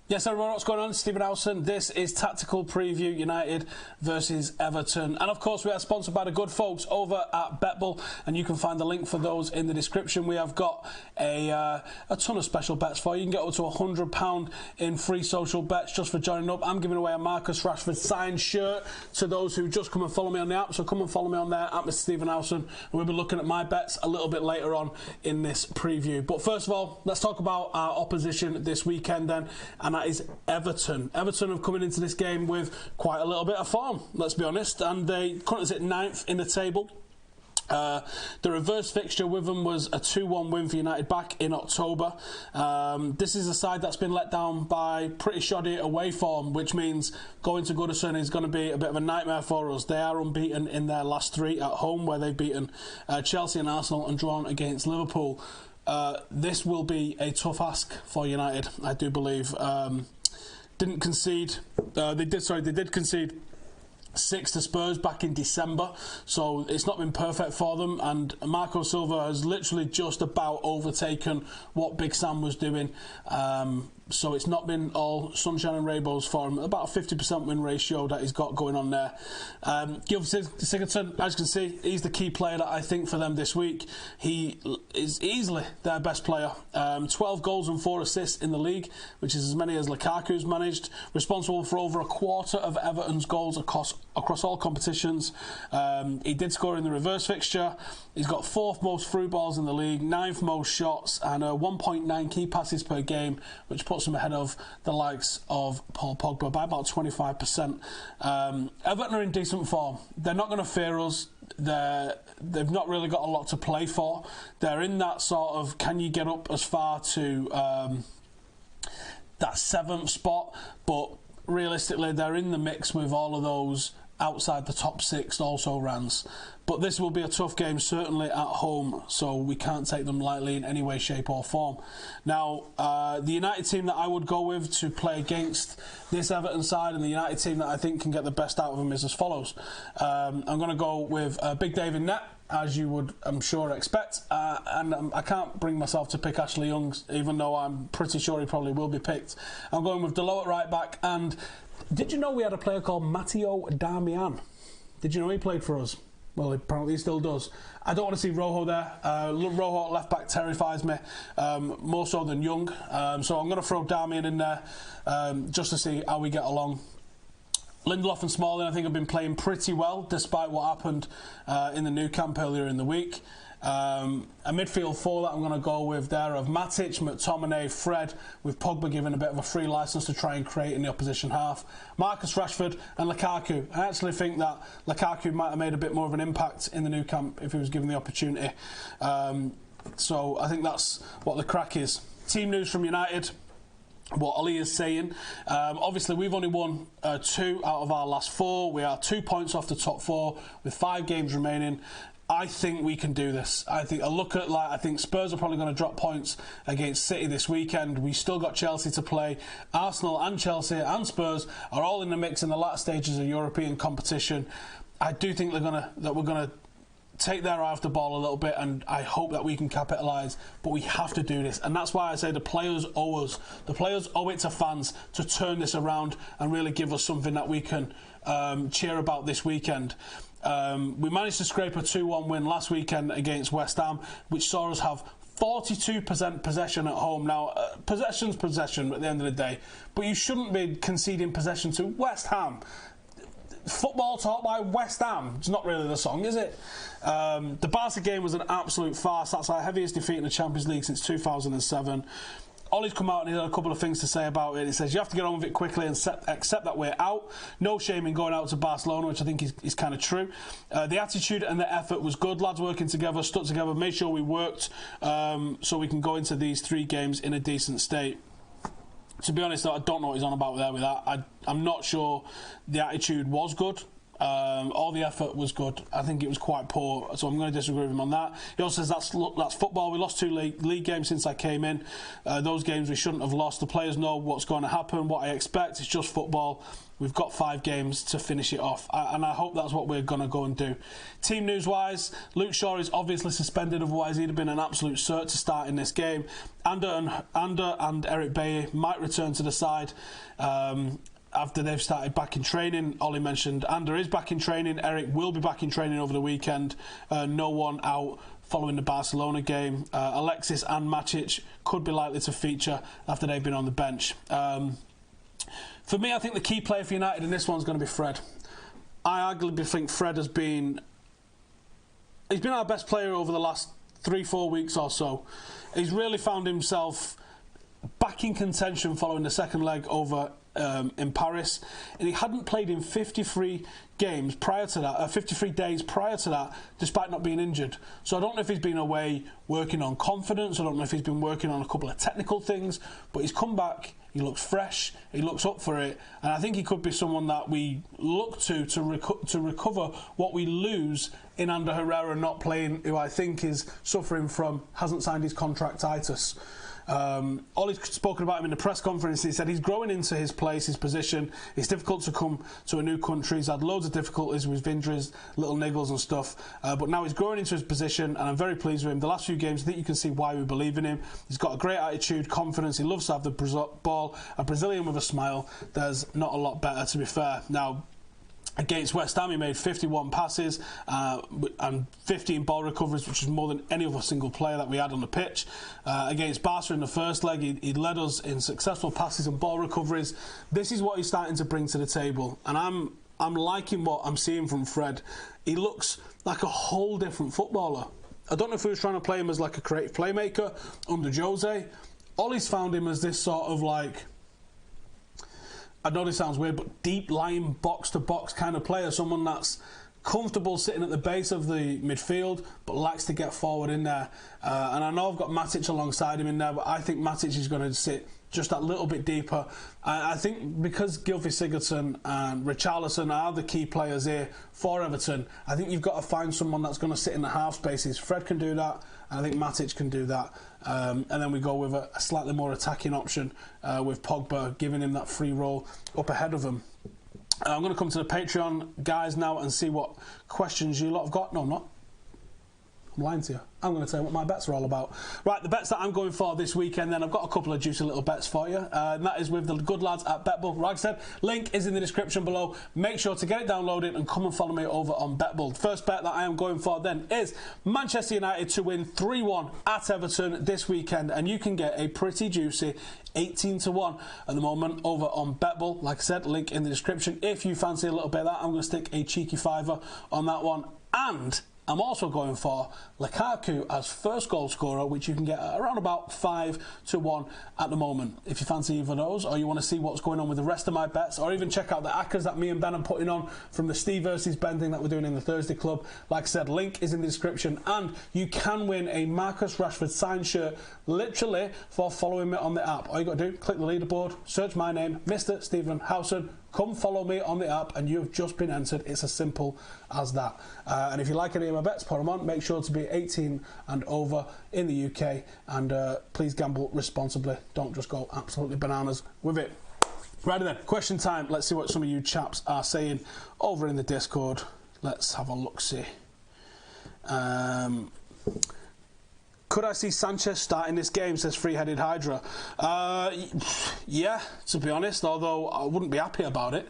Yes, everyone, what's going on? Stephen Howson. This is Tactical Preview United versus Everton. And of course, we are sponsored by the good folks over at BetBull, and you can find the link for those in the description. We have got a ton of special bets for you. You can get up to £100 in free social bets just for joining up. I'm giving away a Marcus Rashford signed shirt to those who just come and follow me on the app. So come and follow me on there at Mr. Stephen Howson. And we'll be looking at my bets a little bit later on in this preview. But first of all, let's talk about our opposition this weekend then. And that is Everton. Everton have come into this game with quite a little bit of form, let's be honest, and they currently sit 9th in the table. The reverse fixture with them was a 2-1 win for United back in October. This is a side that's been let down by pretty shoddy away form, which means going to Goodison is going to be a bit of a nightmare for us. They are unbeaten in their last 3 at home, where they've beaten Chelsea and Arsenal and drawn against Liverpool. This will be a tough ask for United, I do believe. Didn't concede. They did concede 6 to Spurs back in December, so it's not been perfect for them, and Marco Silva has literally just about overtaken what Big Sam was doing. So it's not been all sunshine and rainbows for him. About a 50% win ratio that he's got going on there. Gylfi Sigurdsson, as you can see, he's the key player that I think for them this week. He is easily their best player. 12 goals and 4 assists in the league, which is as many as Lukaku's managed. Responsible for over a quarter of Everton's goals across all competitions. He did score in the reverse fixture. He's got 4th most through balls in the league, 9th most shots, and 1.9 key passes per game, which puts him ahead of the likes of Paul Pogba by about 25%. Everton are in decent form. They're not going to fear us. They've not really got a lot to play for. They're in that sort of, can you get up as far to that 7th spot, but realistically they're in the mix with all of those outside the top 6 also rans. But this will be a tough game, certainly at home, so we can't take them lightly in any way, shape or form. Now, the United team that I would go with to play against this Everton side, and the United team that I think can get the best out of them, is as follows. I'm going to go with Big Dave in net, as you would, I'm sure, expect. And I can't bring myself to pick Ashley Young, even though I'm pretty sure he probably will be picked. I'm going with Delo at right back. And did you know we had a player called Matteo Darmian? Did you know he played for us? Well, apparently he still does. I don't want to see Rojo there. Rojo at left back terrifies me, more so than Young. So I'm going to throw Darmian in there just to see how we get along. Lindelof and Smalling, I think, have been playing pretty well despite what happened in the new camp earlier in the week. A midfield 4 that I'm going to go with there of Matic, McTominay, Fred, with Pogba giving a bit of a free licence to try and create in the opposition half. Marcus Rashford and Lukaku. I actually think that Lukaku might have made a bit more of an impact in the new camp if he was given the opportunity. So I think that's what the crack is. Team news from United. What Ole is saying. Obviously, we've only won 2 out of our last 4. We are 2 points off the top 4 with 5 games remaining. I think we can do this. I think Spurs are probably going to drop points against City this weekend. We still got Chelsea to play. Arsenal and Chelsea and Spurs are all in the mix in the latter stages of European competition. I do think that we're going to take their eye off the ball a little bit, and I hope that we can capitalise, but we have to do this, and that's why I say the players owe us. The players owe it to fans to turn this around and really give us something that we can cheer about this weekend. We managed to scrape a 2-1 win last weekend against West Ham, which saw us have 42% possession at home. Now, possession's possession at the end of the day, but you shouldn't be conceding possession to West Ham. Football taught by West Ham. It's not really the song, is it? The Barca game was an absolute farce. That's our heaviest defeat in the Champions League since 2007. Ole's come out and he had a couple of things to say about it. He says you have to get on with it quickly and accept that we're out. No shame in going out to Barcelona, which I think is kind of true. The attitude and the effort was good. Lads working together, stuck together, made sure we worked so we can go into these 3 games in a decent state. To be honest, I don't know what he's on about there with that. I'm not sure the attitude was good. All the effort was good. I think it was quite poor, so I'm going to disagree with him on that. He also says that's football. We lost 2 league games since I came in. Those games we shouldn't have lost. The players know what's going to happen, what I expect. It's just football. We've got 5 games to finish it off, and I hope that's what we're going to go and do. Team news-wise, Luke Shaw is obviously suspended, otherwise he'd have been an absolute cert to start in this game. Ander and Eric Bailly might return to the side after they've started back in training. Ollie mentioned Ander is back in training. Eric will be back in training over the weekend. No one out following the Barcelona game. Alexis and Matic could be likely to feature after they've been on the bench. For me, I think the key player for United in this one is going to be Fred. I arguably think Fred he's been our best player over the last 3-4 weeks or so. He's really found himself back in contention following the second leg over in Paris, and he hadn't played in 53 games prior to that, 53 days prior to that, despite not being injured. So I don't know if he's been away working on confidence. I don't know if he's been working on a couple of technical things, but he's come back. He looks fresh. He looks up for it, and I think he could be someone that we look to recover what we lose in Ander Herrera not playing, who I think is suffering from hasn't signed his contractitis. Ollie's spoken about him in the press conference. He said he's growing into his place, his position. It's difficult to come to a new country. He's had loads of difficulties with injuries, little niggles and stuff, but now he's growing into his position, and I'm very pleased with him. The last few games, I think you can see why we believe in him. He's got a great attitude, confidence. He loves to have the ball. A Brazilian with a smile. There's not a lot better, to be fair. Now, against West Ham, he made 51 passes and 15 ball recoveries, which is more than any other single player that we had on the pitch. Against Barca in the first leg, he led us in successful passes and ball recoveries. This is what he's starting to bring to the table, and I'm liking what I'm seeing from Fred. He looks like a whole different footballer. I don't know if he was trying to play him as like a creative playmaker under Jose. Ollie's found him as this sort of like, I know this sounds weird, but deep-lying box-to-box kind of player, someone that's comfortable sitting at the base of the midfield, but likes to get forward in there. And I know I've got Matic alongside him in there, but I think Matic is going to sit just that little bit deeper. I think because Gylfi Sigurdsson and Richarlison are the key players here for Everton, I think you've got to find someone that's going to sit in the half spaces. Fred can do that, and I think Matic can do that. And then we go with a slightly more attacking option with Pogba, giving him that free role up ahead of him. I'm going to come to the Patreon guys now and see what questions you lot have got. No, I'm not. I'm lying to you. I'm going to tell you what my bets are all about. Right, the bets that I'm going for this weekend, then I've got a couple of juicy little bets for you. And that is with the good lads at BetBull. Like I said, link is in the description below. Make sure to get it downloaded and come and follow me over on BetBull. First bet that I am going for then is Manchester United to win 3-1 at Everton this weekend. And you can get a pretty juicy 18-1 at the moment over on BetBull. Like I said, link in the description. If you fancy a little bit of that, I'm going to stick a cheeky fiver on that one. And I'm also going for Lukaku as first goal scorer, which you can get at around about 5-1 at the moment. If you fancy either of those, or you want to see what's going on with the rest of my bets, or even check out the ACCAs that me and Ben are putting on from the Steve versus Ben thing that we're doing in the Thursday Club, like I said, link is in the description. And you can win a Marcus Rashford signed shirt, literally, for following me on the app. All you got to do, click the leaderboard, search my name, Mr. Stephen Howson. Come follow me on the app and you've just been entered. It's as simple as that. And if you like any of my bets, put them on. Make sure to be 18 and over in the UK. And please gamble responsibly. Don't just go absolutely bananas with it. Right then, question time. Let's see what some of you chaps are saying over in the Discord. Let's have a look-see. Could I see Sanchez starting this game, says Three-Headed Hydra? Yeah, to be honest, although I wouldn't be happy about it.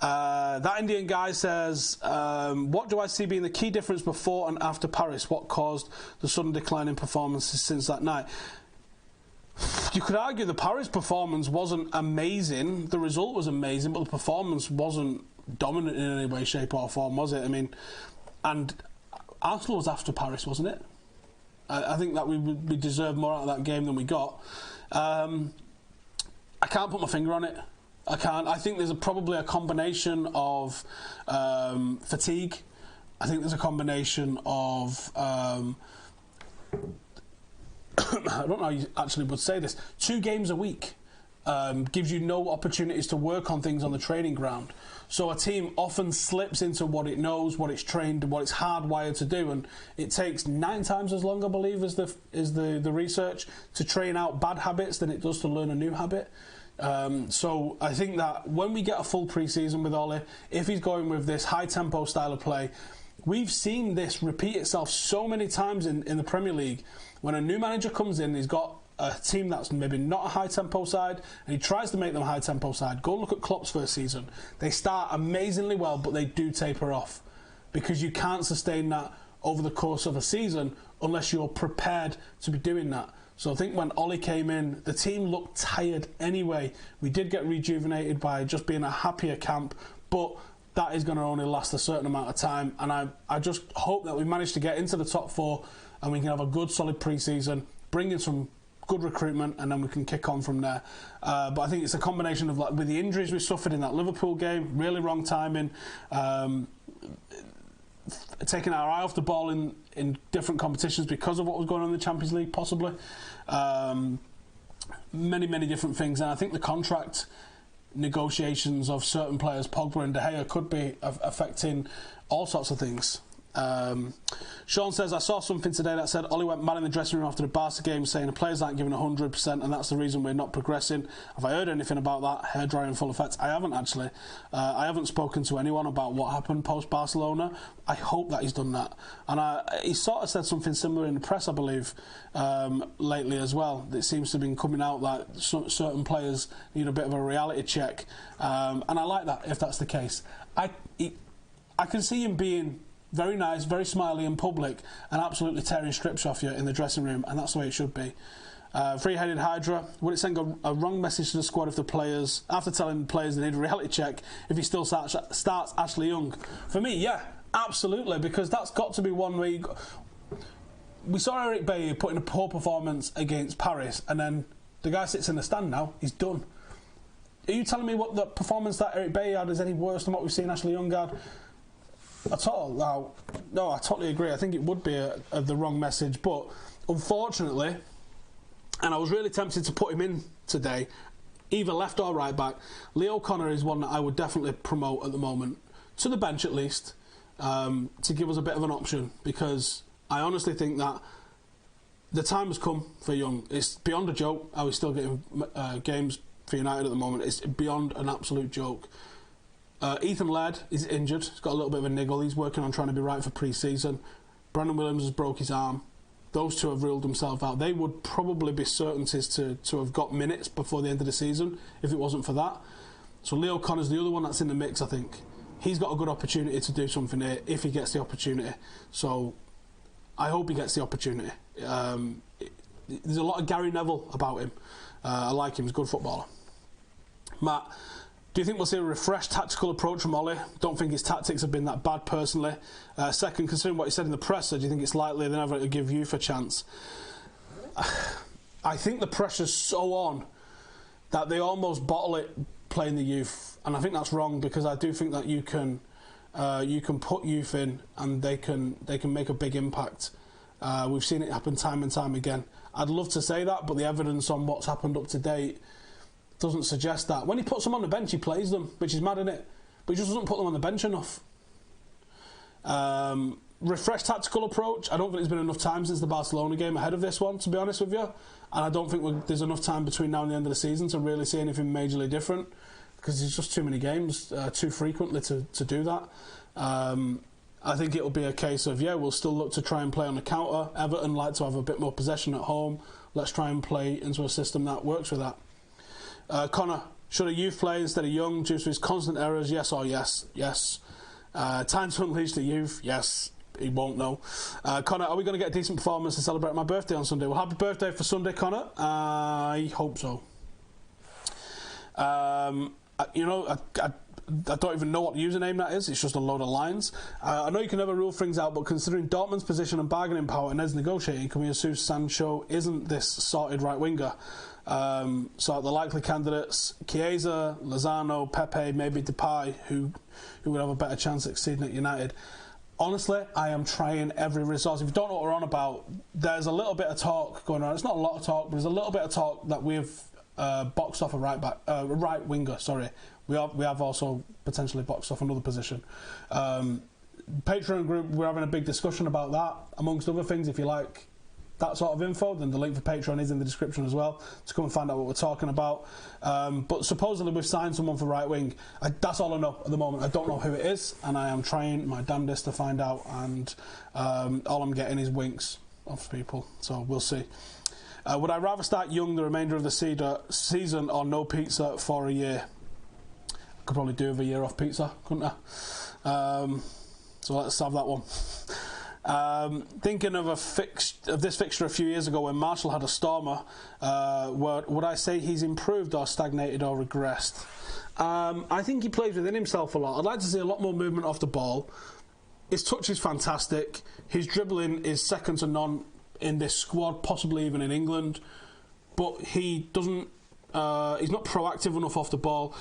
That Indian guy says, what do I see being the key difference before and after Paris? What caused the sudden decline in performances since that night? You could argue the Paris performance wasn't amazing. The result was amazing, but the performance wasn't dominant in any way, shape or form, was it? I mean, and Arsenal was after Paris, wasn't it? I think that we deserved more out of that game than we got. I can't put my finger on it. I can't. I think there's probably a combination of fatigue. I think there's a combination of I don't know how you actually would say this. 2 games a week. gives you no opportunities to work on things on the training ground. So a team often slips into what it knows, what it's trained, what it's hardwired to do, and it takes 9 times as long, I believe, is the research to train out bad habits than it does to learn a new habit. So I think that when we get a full pre-season with Ole, if he's going with this high-tempo style of play, we've seen this repeat itself so many times in the Premier League. When a new manager comes in, he's got a team that's maybe not a high-tempo side, and he tries to make them a high-tempo side. Go look at Klopp's first season. They start amazingly well, but they do taper off, because you can't sustain that over the course of a season unless you're prepared to be doing that. So I think when Ole came in, the team looked tired anyway. We did get rejuvenated by just being a happier camp, but that is going to only last a certain amount of time, and I just hope that we manage to get into the top 4 and we can have a good solid pre-season, bring in some good recruitment, and then we can kick on from there. But I think it's a combination of, like, with the injuries we suffered in that Liverpool game, really wrong timing, taking our eye off the ball in different competitions because of what was going on in the Champions League, possibly. Many different things, and I think the contract negotiations of certain players, Pogba and De Gea, could be affecting all sorts of things. Sean says, I saw something today that said Ole went mad in the dressing room after the Barca game, saying the players aren't giving 100% and that's the reason we're not progressing. Have I heard anything about that? Hairdryer in full effect? I haven't, actually. I haven't spoken to anyone about what happened post-Barcelona. I hope that he's done that. And he sort of said something similar in the press, I believe, lately as well. It seems to have been coming out that certain players need a bit of a reality check. And I like that, if that's the case. I can see him being very nice, very smiley in public, and absolutely tearing strips off you in the dressing room, and that's the way it should be. Three-headed Hydra, would it send a wrong message to the squad if the players, after telling the players they need a reality check, if he still starts Ashley Young? For me, yeah, absolutely, because that's got to be one where we saw Eric Bailly put in a poor performance against Paris, and then the guy sits in the stand now, he's done. Are you telling me what the performance that Eric Bailly had is any worse than what we've seen Ashley Young had? At all? No, I totally agree. I think it would be the wrong message, but unfortunately, and I was really tempted to put him in today, either left or right back, Leo Connor is one that I would definitely promote at the moment, to the bench at least, to give us a bit of an option, because I honestly think that the time has come for Young. It's beyond a joke how he's still getting games for United at the moment. It's beyond an absolute joke. Ethan Laird is injured. He's got a little bit of a niggle. He's working on trying to be right for pre-season. Brandon Williams has broke his arm. Those two have ruled themselves out. They would probably be certainties to have got minutes before the end of the season if it wasn't for that. So Leo Connor's the other one that's in the mix, I think. He's got a good opportunity to do something here if he gets the opportunity. So I hope he gets the opportunity. There's a lot of Gary Neville about him. I like him. He's a good footballer. Matt, do you think we'll see a refreshed tactical approach from Ole? Don't think his tactics have been that bad, personally. Second, considering what he said in the presser, do you think it's likely they're never to give youth a chance? I think the pressure's so on that they almost bottle it playing the youth, and I think that's wrong, because I do think that you can put youth in and they can make a big impact. We've seen it happen time and time again. I'd love to say that, but the evidence on what's happened up to date doesn't suggest that. When he puts them on the bench, he plays them, which is mad, isn't it? But he just doesn't put them on the bench enough. Refreshed tactical approach. I don't think there's been enough time since the Barcelona game ahead of this one, to be honest with you. And I don't think there's enough time between now and the end of the season to really see anything majorly different, because there's just too many games, too frequently to do that. I think it'll be a case of, we'll still look to try and play on the counter. Everton like to have a bit more possession at home. Let's try and play into a system that works with that. Connor, should a youth play instead of young due to his constant errors? Yes or yes? Yes. Time to unleash the youth? Yes. He won't know. Connor, are we going to get a decent performance to celebrate my birthday on Sunday? Well, happy birthday for Sunday, Connor. I hope so. I don't even know what username that is. It's just a load of lines. I know you can never rule things out, but considering Dortmund's position and bargaining power and Ned's negotiating, can we assume Sancho isn't this sorted right winger? So the likely candidates: Chiesa, Lozano, Pepe, maybe Depay, who would have a better chance at succeeding at United. Honestly, I am trying every resource. If you don't know what we're on about, there's a little bit of talk going on. It's not a lot of talk, but there's a little bit of talk that we've boxed off a right winger. Sorry, we have also potentially boxed off another position. Patreon group, we're having a big discussion about that, amongst other things. If you like that sort of info, then the link for Patreon is in the description as well, to come and find out what we're talking about. But supposedly we've signed someone for right wing. That's all I know at the moment. I don't know who it is, and I am trying my damnedest to find out, and all I'm getting is winks off people, so we'll see. Would I rather start Young the remainder of the season or no pizza for a year? I could probably do with a year off pizza, couldn't I? So let's have that one. Thinking of this fixture a few years ago when Marshall had a stormer, would I say he's improved or stagnated or regressed? I think he plays within himself a lot. I'd like to see a lot more movement off the ball. His touch is fantastic. His dribbling is second to none in this squad, possibly even in England. But he doesn't. He's not proactive enough off the ball.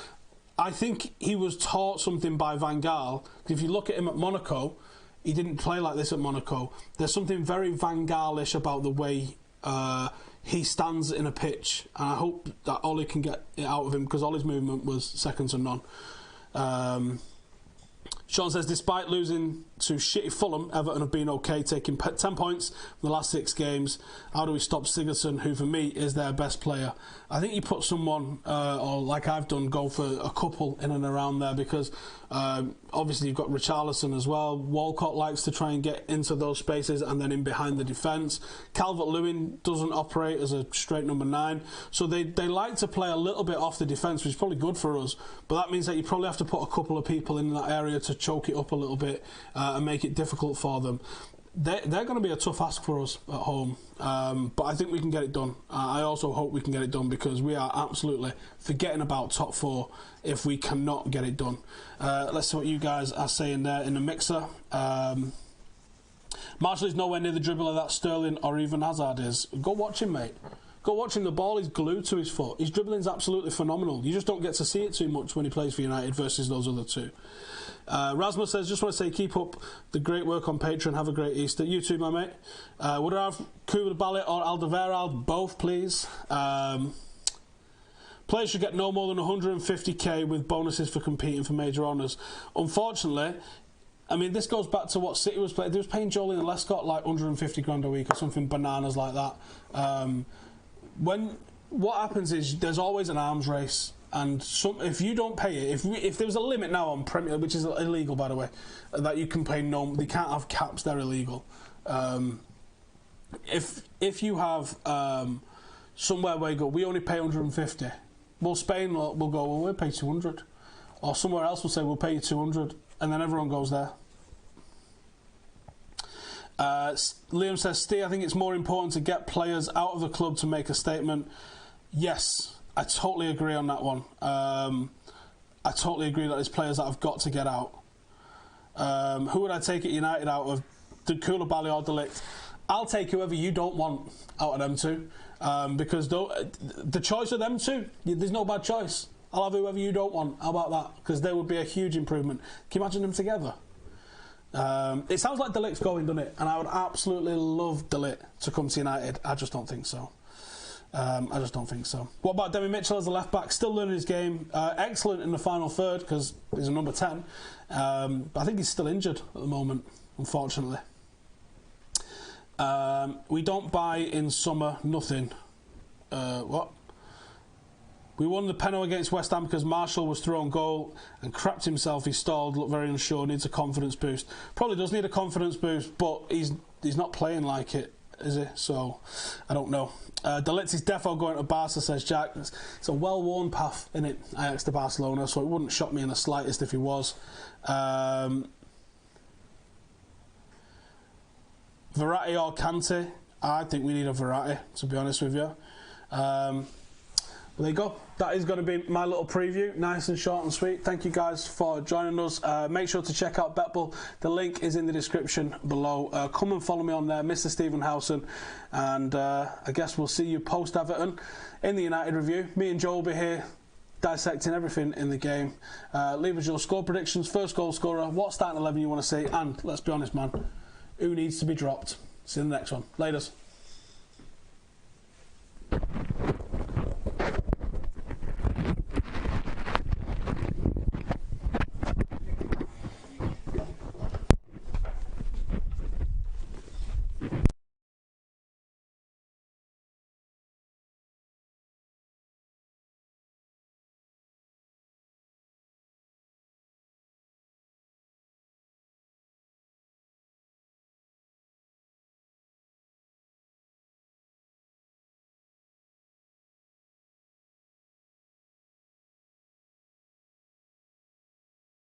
I think he was taught something by Van Gaal. If you look at him at Monaco, he didn't play like this at Monaco. There's something very Van Gaalish about the way he stands in a pitch, and I hope that Ole can get it out of him, because Ole's movement was second to none. Sean says, despite losing to shitty Fulham, Everton have been okay, taking 10 points from the last 6 games. How do we stop Sigurdsson, who for me is their best player? I think you put someone, or like I've done, go for a couple in and around there, because obviously you've got Richarlison as well. Walcott likes to try and get into those spaces and then in behind the defence. Calvert-Lewin doesn't operate as a straight number 9, so they like to play a little bit off the defence, which is probably good for us, but that means that you probably have to put a couple of people in that area to choke it up a little bit and make it difficult for them. They're going to be a tough ask for us at home, but I think we can get it done. I also hope we can get it done, because we are absolutely forgetting about top 4 if we cannot get it done. Let's see what you guys are saying there in the mixer. Marshall is nowhere near the dribbler that Sterling or even Hazard is. Go watch him, mate. Go watch him. The ball is glued to his foot. His dribbling is absolutely phenomenal. You just don't get to see it too much when he plays for United versus those other two. Rasmus says, just want to say, keep up the great work on Patreon. Have a great Easter. You too, my mate. Would I have Koulibaly or Alderweireld? Both, please. Players should get no more than 150k with bonuses for competing for major honours. Unfortunately, I mean, this goes back to what City was playing. They was paying Jolie and Lescott like 150 grand a week or something bananas like that. What happens is there's always an arms race, and if you don't pay it, if there was a limit now on Premier, which is illegal by the way, that you can pay they can't have caps, they're illegal. If you have somewhere where you go, we only pay 150, well, Spain will go, well, we'll pay 200, or somewhere else will say we'll pay you 200, and then everyone goes there. Liam says, Steve, I think it's more important to get players out of the club to make a statement. Yes, I totally agree on that one. I totally agree that there's players that have got to get out. Who would I take at United out of Koulibaly or De Ligt? I'll take whoever you don't want out of them two, because the choice of them two, there's no bad choice. I'll have whoever you don't want. How about that? Because there would be a huge improvement. Can you imagine them together? It sounds like De Ligt's going, doesn't it? And I would absolutely love De Ligt to come to United. I just don't think so. What about Demi Mitchell as a left back? Still learning his game. Excellent in the final third because he's a number 10. But I think he's still injured at the moment, unfortunately. We don't buy in summer, nothing. What? We won the penalty against West Ham because Marshall was thrown goal and crapped himself. He stalled, looked very unsure, needs a confidence boost. Probably does need a confidence boost, but he's not playing like it, is he? So, I don't know. De Ligt is defo going to Barca, says Jack. It's a well-worn path, isn't it, Ajax to Barcelona, so it wouldn't shock me in the slightest if he was. Verratti or Kante? I think we need a Verratti, to be honest with you. Well, there you go. That is going to be my little preview. Nice and short and sweet. Thank you guys for joining us. Make sure to check out BetBull. The link is in the description below. Come and follow me on there, Mr. Stephen Howson. And I guess we'll see you post-Everton in the United review. Me and Joe will be here dissecting everything in the game. Leave us your score predictions, first goal scorer, what starting 11 you want to see, and let's be honest, man, who needs to be dropped. See you in the next one. Laters.